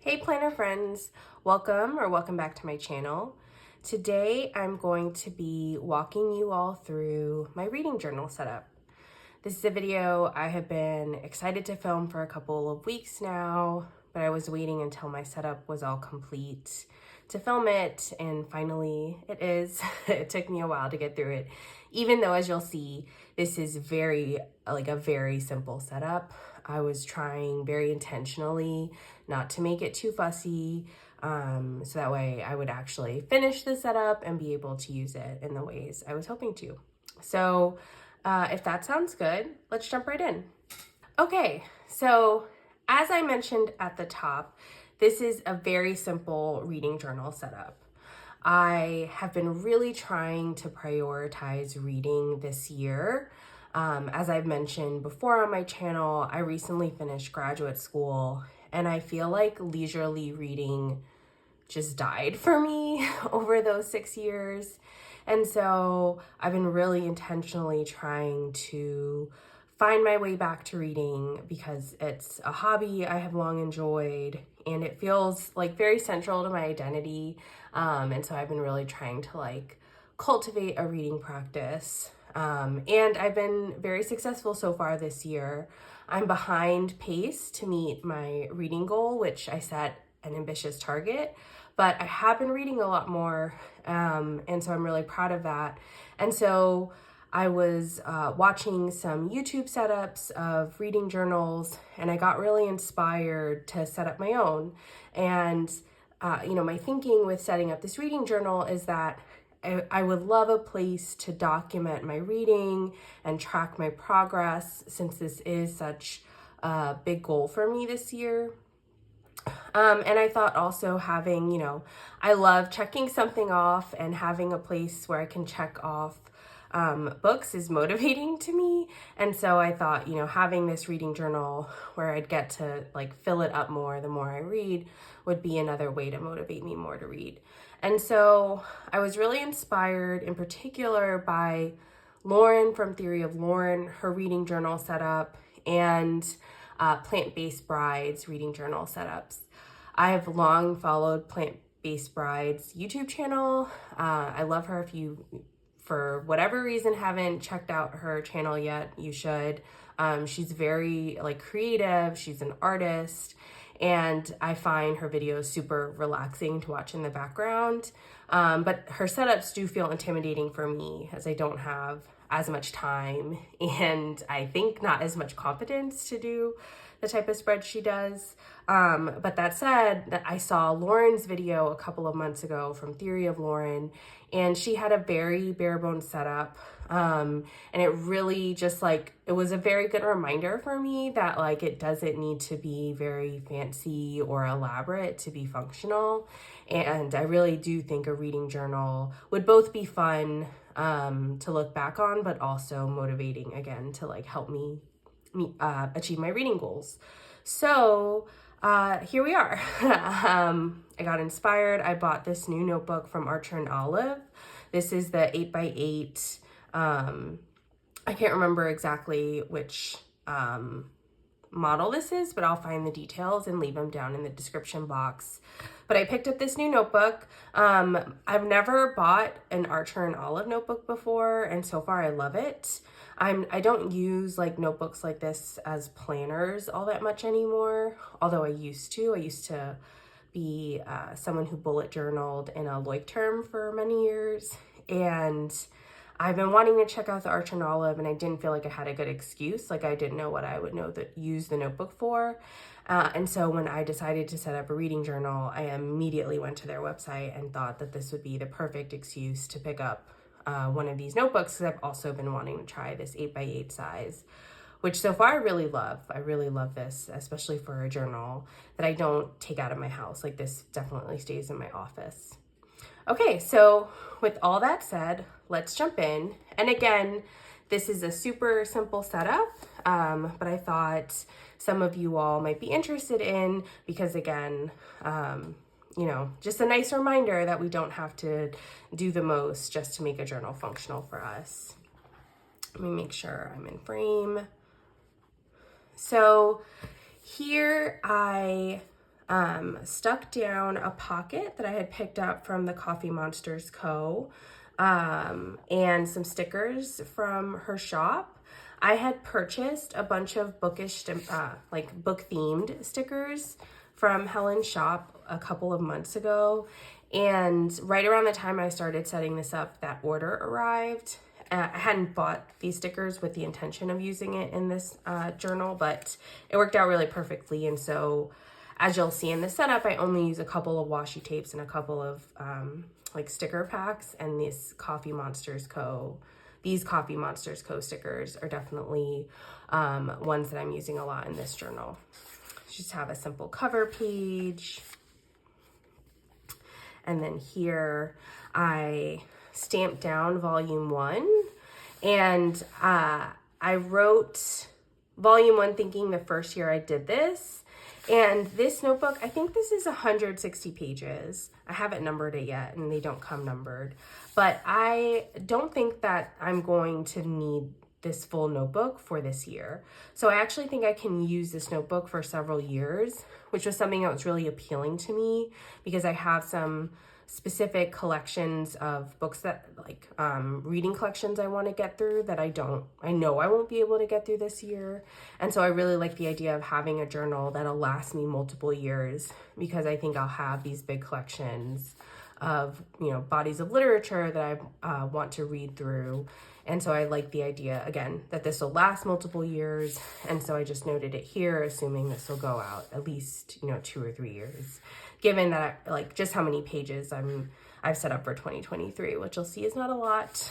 Hey planner friends, welcome back to my channel. Today I'm going to be walking you all through my reading journal setup. This is a video I have been excited to film for a couple of weeks now, but I was waiting until my setup was all complete to film it, and finally it is. It took me a while to get through it, even though as you'll see, this is a very simple setup. I was trying very intentionally not to make it too fussy, so that way I would actually finish the setup and be able to use it in the ways I was hoping to. So if that sounds good, let's jump right in. Okay, so as I mentioned at the top, this is a very simple reading journal setup. I have been really trying to prioritize reading this year. As I've mentioned before on my channel, I recently finished graduate school, and I feel like leisurely reading just died for me over those 6 years. And so I've been really intentionally trying to find my way back to reading because it's a hobby I have long enjoyed and it feels like very central to my identity. And so I've been really trying to cultivate a reading practice. And I've been very successful so far this year. I'm behind pace to meet my reading goal, which I set an ambitious target, but I have been reading a lot more, and so I'm really proud of that. And so I was watching some YouTube setups of reading journals, and I got really inspired to set up my own. And my thinking with setting up this reading journal is that I would love a place to document my reading and track my progress, since this is such a big goal for me this year. And I thought also having, I love checking something off, and having a place where I can check off books is motivating to me. And so I thought, having this reading journal where I'd get to fill it up more the more I read would be another way to motivate me more to read. And so I was really inspired in particular by Lauren from Theory of Lauren, her reading journal setup, and Plant-Based Bride's reading journal setups. I have long followed Plant-Based Bride's YouTube channel. I love her. If you, for whatever reason, haven't checked out her channel yet, you should. She's very creative. She's an artist, and I find her videos super relaxing to watch in the background. But her setups do feel intimidating for me, as I don't have as much time and I think not as much competence to do the type of spread she does. But that said, I saw Lauren's video a couple of months ago from Theory of Lauren, and she had a very bare bones setup. And it really just it was a very good reminder for me that it doesn't need to be very fancy or elaborate to be functional. And I really do think a reading journal would both be fun to look back on, but also motivating again to help me achieve my reading goals. So here we are. I got inspired. I bought this new notebook from Archer and Olive. This is the 8x8. I can't remember exactly which model this is, but I'll find the details and leave them down in the description box. But I picked up this new notebook. I've never bought an Archer and Olive notebook before, and so far I love it. I don't use notebooks like this as planners all that much anymore, although I used to. I used to be someone who bullet journaled in a Leuchtturm for many years, and I've been wanting to check out the Archer and Olive, and I didn't feel like I had a good excuse. I didn't know what I would use the notebook for. And so when I decided to set up a reading journal, I immediately went to their website and thought that this would be the perfect excuse to pick up one of these notebooks, because I've also been wanting to try this 8x8 size, which so far I really love. I really love this, especially for a journal that I don't take out of my house. This definitely stays in my office. Okay, so with all that said, let's jump in. And again, this is a super simple setup, but I thought some of you all might be interested in, because again, just a nice reminder that we don't have to do the most just to make a journal functional for us. Let me make sure I'm in frame. So here I stuck down a pocket that I had picked up from the Coffee Monsters Co. And some stickers from her shop. I had purchased a bunch of bookish, like book-themed stickers from Helen's shop a couple of months ago. And right around the time I started setting this up, that order arrived. I hadn't bought these stickers with the intention of using it in this journal, but it worked out really perfectly. And so as you'll see in the setup, I only use a couple of washi tapes and a couple of like sticker packs, and these Coffee Monsters Co. stickers are definitely ones that I'm using a lot in this journal. Just have a simple cover page. And then here I stamped down volume 1, and I wrote volume 1 thinking the first year I did this. And this notebook, I think this is 160 pages. I haven't numbered it yet, and they don't come numbered. But I don't think that I'm going to need this full notebook for this year. So I actually think I can use this notebook for several years, which was something that was really appealing to me because I have some specific collections of books that like reading collections I want to get through that I know I won't be able to get through this year. And so I really like the idea of having a journal that'll last me multiple years, because I think I'll have these big collections of, you know, bodies of literature that I want to read through. And so I like the idea, again, that this will last multiple years. And so I just noted it here, assuming this will go out at least, you know, 2 or 3 years, given that like just how many pages I've set up for 2023, which you'll see is not a lot.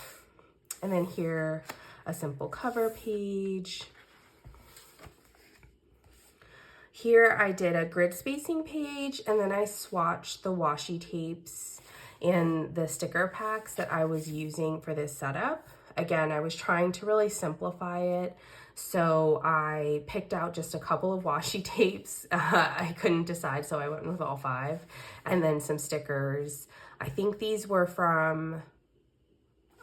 And then here, a simple cover page. Here I did a grid spacing page, and then I swatched the washi tapes and the sticker packs that I was using for this setup. Again, I was trying to really simplify it, so I picked out just a couple of washi tapes. I couldn't decide, so I went with all 5, and then some stickers. I think these were from,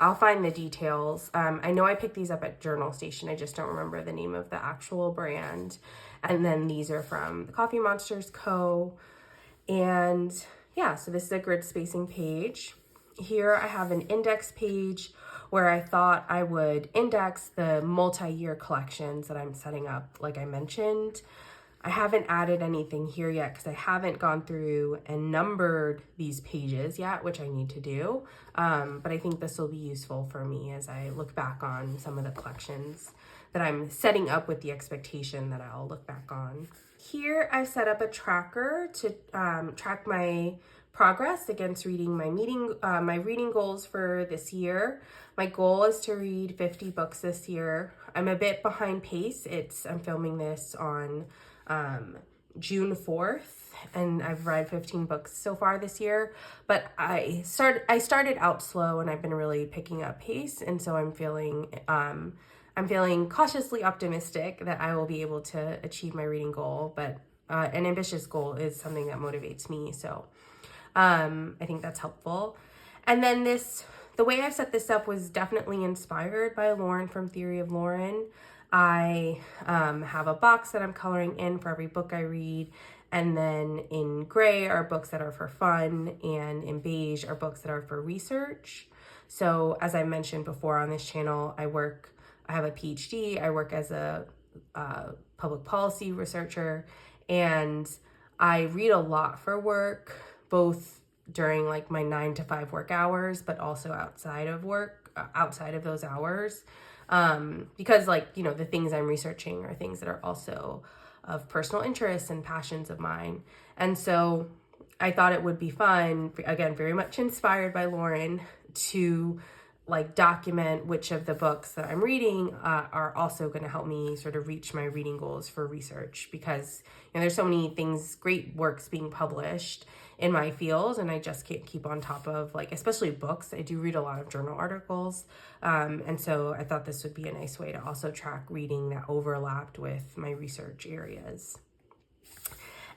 I'll find the details. I know I picked these up at Journal Station. I just don't remember the name of the actual brand. And then these are from the Coffee Monsters Co. And yeah, so this is a grid spacing page. Here I have an index page where I thought I would index the multi-year collections that I'm setting up, like I mentioned. I haven't added anything here yet because I haven't gone through and numbered these pages yet, which I need to do. But I think this will be useful for me as I look back on some of the collections that I'm setting up with the expectation that I'll look back on. Here I set up a tracker to track my progress against reading my reading goals for this year. My goal is to read 50 books this year. I'm a bit behind pace. I'm filming this on June 4th, and I've read 15 books so far this year, but I started out slow, and I've been really picking up pace, and so I'm feeling cautiously optimistic that I will be able to achieve my reading goal. But an ambitious goal is something that motivates me, so I think that's helpful. And then the way I've set this up was definitely inspired by Lauren from Theory of Lauren. I have a box that I'm coloring in for every book I read, and then in gray are books that are for fun, and in beige are books that are for research. So as I mentioned before on this channel, I have a PhD, I work as a public policy researcher, and I read a lot for work, both during like my 9 to 5 work hours, but also outside of work, outside of those hours. Because like, you know, the things I'm researching are things that are also of personal interest and passions of mine. And so I thought it would be fun, again, very much inspired by Lauren, to like document which of the books that I'm reading are also going to help me sort of reach my reading goals for research, because you know there's so many things, great works being published in my field, and I just can't keep on top of, like, especially books. I do read a lot of journal articles, and so I thought this would be a nice way to also track reading that overlapped with my research areas.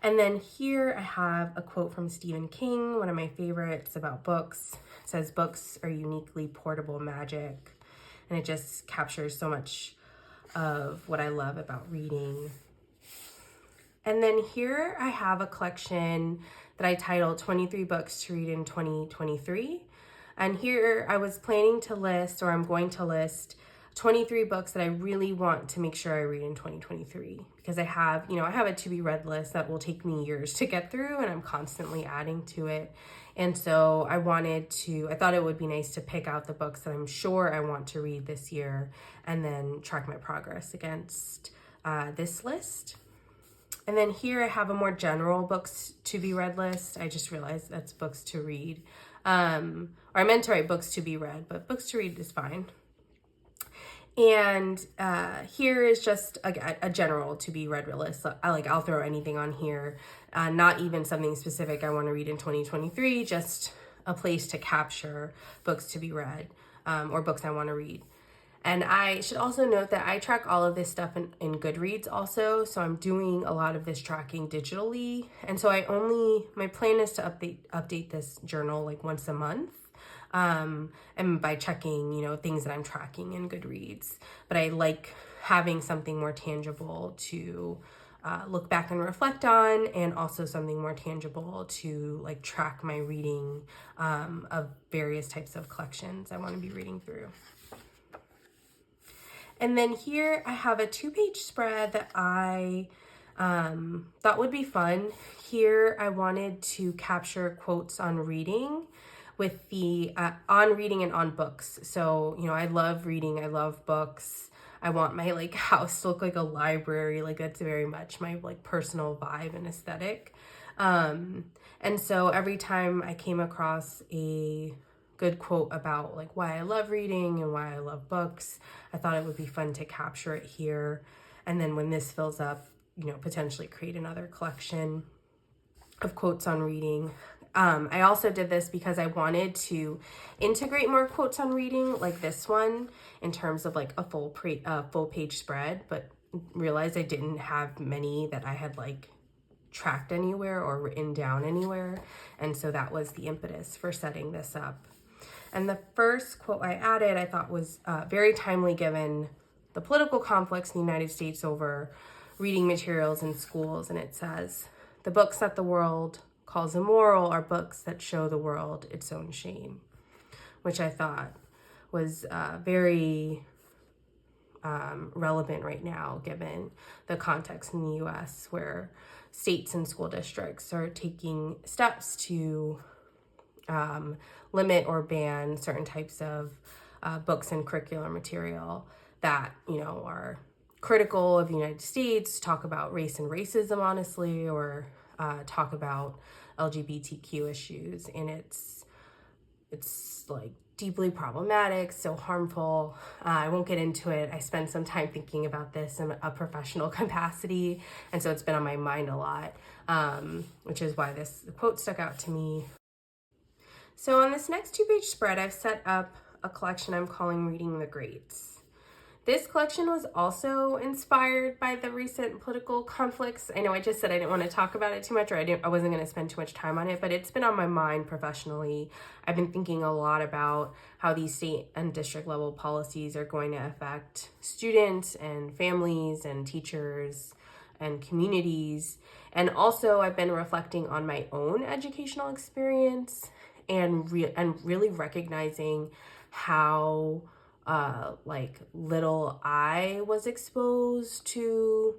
And then here I have a quote from Stephen King, one of my favorites about books. It says, "Books are uniquely portable magic." And it just captures so much of what I love about reading. And then here I have a collection that I titled 23 Books to Read in 2023. And here I was planning to list, or I'm going to list, 23 books that I really want to make sure I read in 2023, because I have a to be read list that will take me years to get through, and I'm constantly adding to it. And so I thought it would be nice to pick out the books that I'm sure I want to read this year and then track my progress against this list. And then here I have a more general books to be read list. I just realized that's books to read. Or I meant to write books to be read, but books to read is fine. And here is just a general to be read list. I'll throw anything on here, not even something specific I want to read in 2023, just a place to capture books to be read, or books I want to read. And I should also note that I track all of this stuff in Goodreads also, so I'm doing a lot of this tracking digitally. And so my plan is to update this journal like once a month. And by checking, things that I'm tracking in Goodreads. But I like having something more tangible to look back and reflect on, and also something more tangible to like track my reading of various types of collections I want to be reading through. And then here I have a 2-page spread that I thought would be fun. Here I wanted to capture quotes on reading with the on reading and on books. So, I love reading. I love books. I want my house to look like a library. That's very much my personal vibe and aesthetic. And so every time I came across a good quote about why I love reading and why I love books, I thought it would be fun to capture it here. And then when this fills up, potentially create another collection of quotes on reading. I also did this because I wanted to integrate more quotes on reading like this one in terms of a full page spread, but realized I didn't have many that I had tracked anywhere or written down anywhere. And so that was the impetus for setting this up. And the first quote I added, I thought was very timely given the political conflicts in the United States over reading materials in schools. And it says, "The books that the world calls immoral are books that show the world its own shame," which I thought was very relevant right now, given the context in the U.S. where states and school districts are taking steps to limit or ban certain types of books and curricular material that, are critical of the United States, talk about race and racism, honestly, or talk about LGBTQ issues. And it's deeply problematic, so harmful. I won't get into it. I spent some time thinking about this in a professional capacity, and so it's been on my mind a lot, which is why this quote stuck out to me. So on this next 2-page spread, I've set up a collection I'm calling Reading the Greats. This collection was also inspired by the recent political conflicts. I know I just said I didn't want to talk about it too much, or I wasn't going to spend too much time on it, but it's been on my mind professionally. I've been thinking a lot about how these state and district level policies are going to affect students and families and teachers and communities. And also I've been reflecting on my own educational experience and really recognizing how little I was exposed to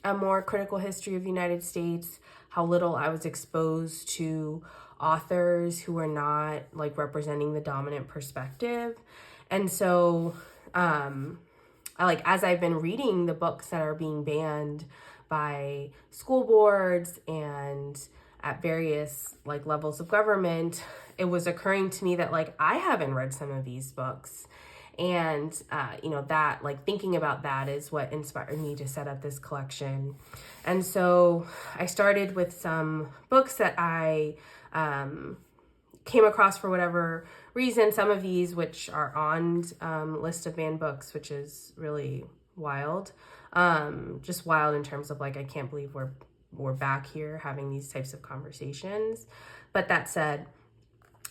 a more critical history of the United States, how little I was exposed to authors who are not representing the dominant perspective. And so as I've been reading the books that are being banned by school boards and at various levels of government, it was occurring to me that I haven't read some of these books. And, that thinking about that is what inspired me to set up this collection. And so I started with some books that I came across for whatever reason. Some of these, which are on list of banned books, which is really wild. Just wild in terms of I can't believe we're back here having these types of conversations. But that said,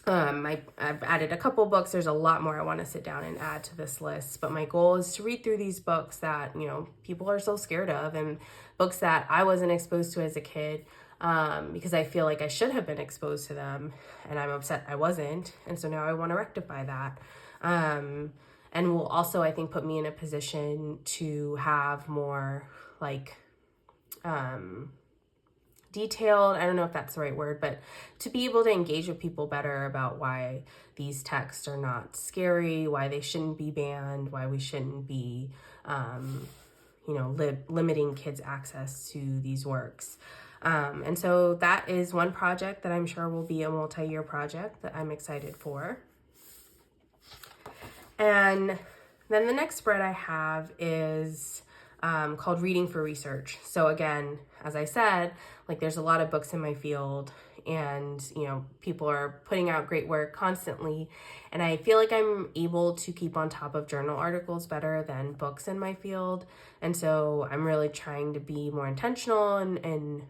I've added a couple books. There's a lot more I want to sit down and add to this list, but my goal is to read through these books that, people are so scared of, and books that I wasn't exposed to as a kid, because I feel like I should have been exposed to them, and I'm upset I wasn't, and so now I want to rectify that. And will also, I think, put me in a position to have more like detailed, I don't know if that's the right word, but to be able to engage with people better about why these texts are not scary, why they shouldn't be banned, why we shouldn't be, limiting kids' access to these works. And so that is one project that I'm sure will be a multi-year project that I'm excited for. And then the next spread I have is called Reading for Research. So again, as I said, like there's a lot of books in my field, and people are putting out great work constantly, and I feel like I'm able to keep on top of journal articles better than books in my field. And so I'm really trying to be more intentional and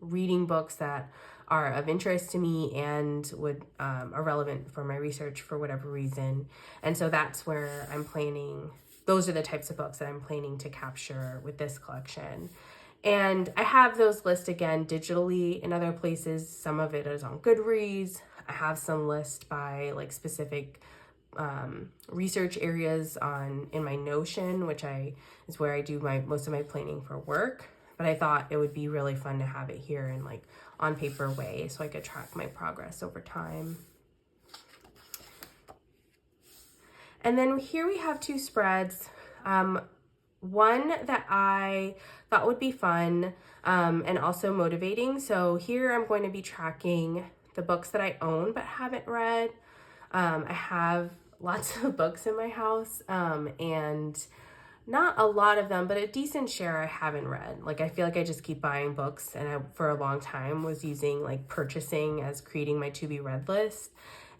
reading books that are of interest to me and are relevant for my research for whatever reason. And so that's where I'm planning. Those are the types of books that I'm planning to capture with this collection. And I have those lists again digitally in other places. Some of it is on Goodreads. I have some lists by like specific research areas in my Notion, which is where I do most of my planning for work. But I thought it would be really fun to have it here in like on paper way, so I could track my progress over time. And then here we have two spreads. One that I thought would be fun and also motivating. So here I'm going to be tracking the books that I own but haven't read. I have lots of books in my house, and not a lot of them, but a decent share I haven't read. Like I feel like I just keep buying books, and I for a long time was using like purchasing as creating my to be read list,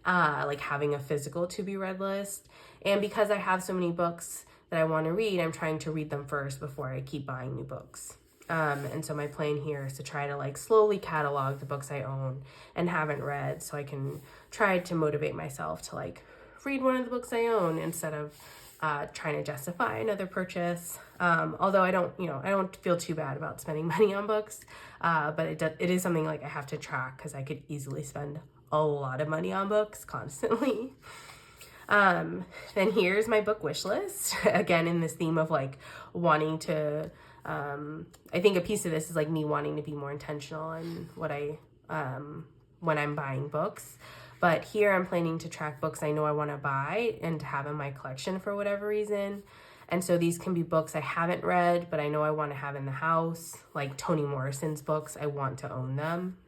like having a physical to be read list. And because I have so many books that I want to read, I'm trying to read them first before I keep buying new books. And so my plan here is to try to like slowly catalog the books I own and haven't read, so I can try to motivate myself to like read one of the books I own instead of trying to justify another purchase. Although I don't feel too bad about spending money on books, but it is something like I have to track because I could easily spend a lot of money on books constantly. Then here's my book wish list, again in this theme of like wanting to, I think a piece of this is like me wanting to be more intentional in what when I'm buying books. But here I'm planning to track books I know I want to buy and to have in my collection for whatever reason. And so these can be books I haven't read, but I know I want to have in the house, like Toni Morrison's books. I want to own them.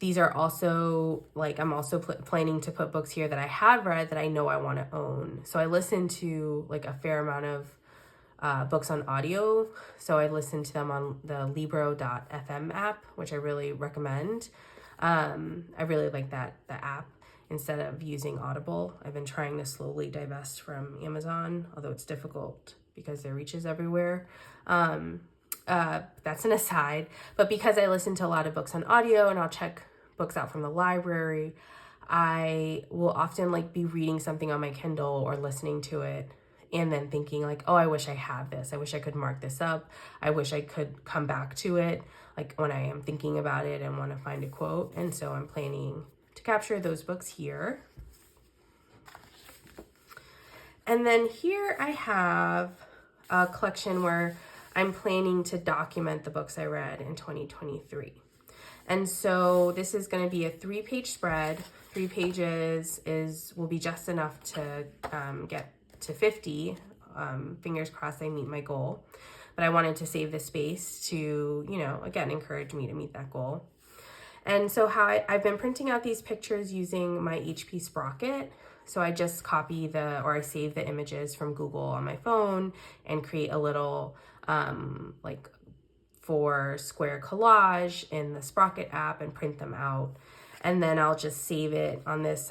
These are also like, I'm also planning to put books here that I have read that I know I want to own. So I listen to like a fair amount of books on audio. So I listen to them on the Libro.fm app, which I really recommend. I really like the app instead of using Audible. I've been trying to slowly divest from Amazon, although it's difficult because their reach is everywhere. That's an aside, but because I listen to a lot of books on audio and I'll check books out from the library, I will often like be reading something on my Kindle or listening to it and then thinking like, oh, I wish I had this. I wish I could mark this up. I wish I could come back to it like when I am thinking about it and want to find a quote. And so I'm planning to capture those books here. And then here I have a collection where I'm planning to document the books I read in 2023. And so this is going to be a 3-page spread. 3 pages will be just enough to get to 50. Fingers crossed I meet my goal. But I wanted to save the space to, again, encourage me to meet that goal. And so I've been printing out these pictures using my HP Sprocket. So I just copy I save the images from Google on my phone and create a little 4-square collage in the Sprocket app and print them out. And then I'll just save it on this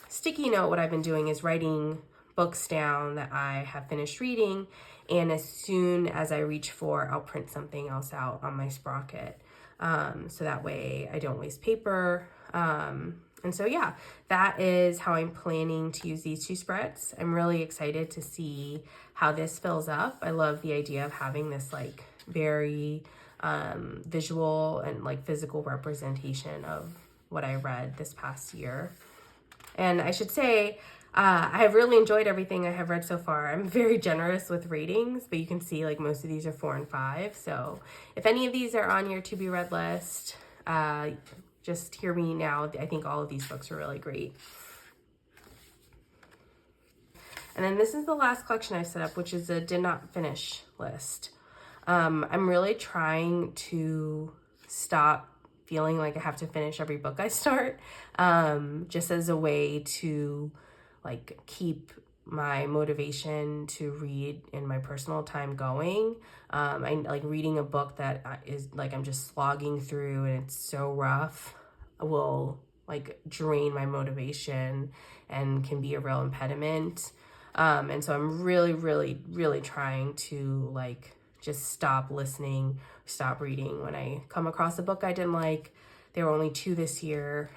sticky note. What I've been doing is writing books down that I have finished reading And as soon as I reach 4, I'll print something else out on my Sprocket. So that way I don't waste paper. And so yeah, that is how I'm planning to use these 2 spreads. I'm really excited to see how this fills up. I love the idea of having this like very visual and like physical representation of what I read this past year. And I should say, I have really enjoyed everything I have read so far. I'm very generous with ratings, but you can see like most of these are 4 and 5. So if any of these are on your to be read list, just hear me now. I think all of these books are really great. And then this is the last collection I've set up, which is a did not finish list. I'm really trying to stop feeling like I have to finish every book I start, just as a way to like keep my motivation to read in my personal time going. I like reading a book that is like I'm just slogging through and it's so rough will like drain my motivation and can be a real impediment. And so I'm really trying to like just stop listening, stop reading when I come across a book I didn't like. There were only 2 this year.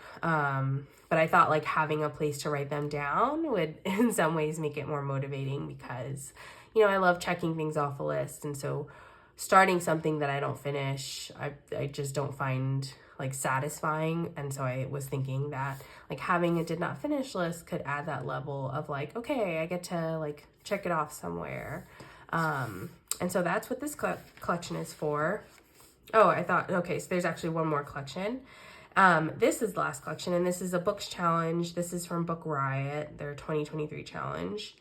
But I thought like having a place to write them down would in some ways make it more motivating because, you know, I love checking things off a list. And so starting something that I don't finish, I just don't find like satisfying. And so I was thinking that like having a did not finish list could add that level of like, okay, I get to like check it off somewhere. And so that's what this collection is for. Oh, I thought, okay, so there's actually one more collection. This is the last collection, and this is a books challenge. This is from Book Riot, their 2023 challenge.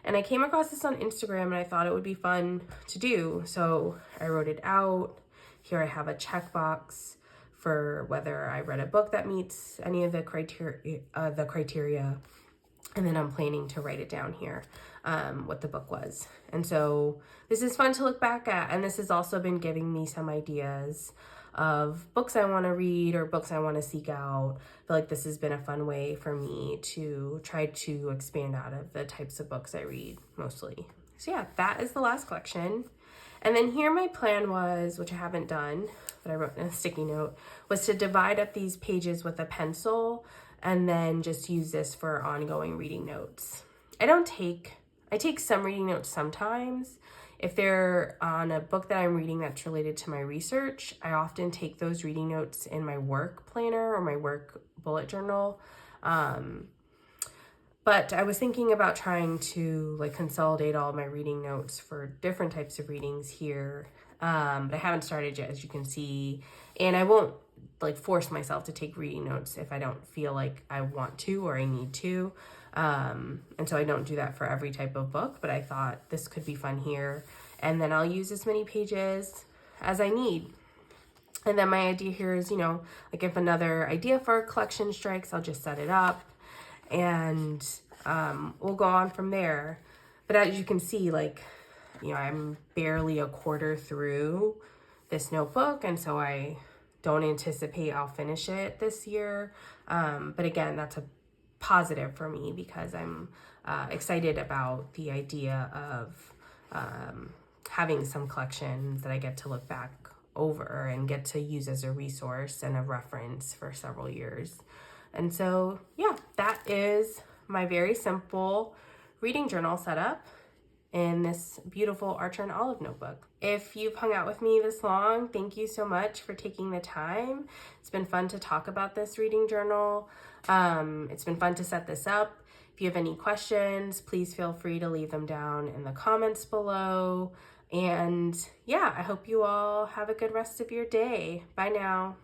And I came across this on Instagram, and I thought it would be fun to do. So I wrote it out. Here I have a checkbox for whether I read a book that meets any of the criteria. And then I'm planning to write it down here, what the book was. And so this is fun to look back at. And this has also been giving me some ideas of books I want to read or books I want to seek out. I feel like this has been a fun way for me to try to expand out of the types of books I read mostly. So yeah, that is the last collection. And then here my plan was, which I haven't done, but I wrote in a sticky note, was to divide up these pages with a pencil and then just use this for ongoing reading notes. I take some reading notes sometimes. If they're on a book that I'm reading that's related to my research, I often take those reading notes in my work planner or my work bullet journal. But I was thinking about trying to like consolidate all of my reading notes for different types of readings here. But I haven't started yet, as you can see. And I won't like force myself to take reading notes if I don't feel like I want to or I need to. And so I don't do that for every type of book, but I thought this could be fun here. And then I'll use as many pages as I need. And then my idea here is, you know, like if another idea for a collection strikes, I'll just set it up and we'll go on from there. But as you can see, like, you know, I'm barely a quarter through this notebook. And so I don't anticipate I'll finish it this year. But again, that's a positive for me because I'm excited about the idea of having some collections that I get to look back over and get to use as a resource and a reference for several years. And so, yeah, that is my very simple reading journal setup in this beautiful Archer and Olive notebook. If you've hung out with me this long, thank you so much for taking the time. It's been fun to talk about this reading journal. It's been fun to set this up. If you have any questions, please feel free to leave them down in the comments below. And yeah, I hope you all have a good rest of your day. Bye now.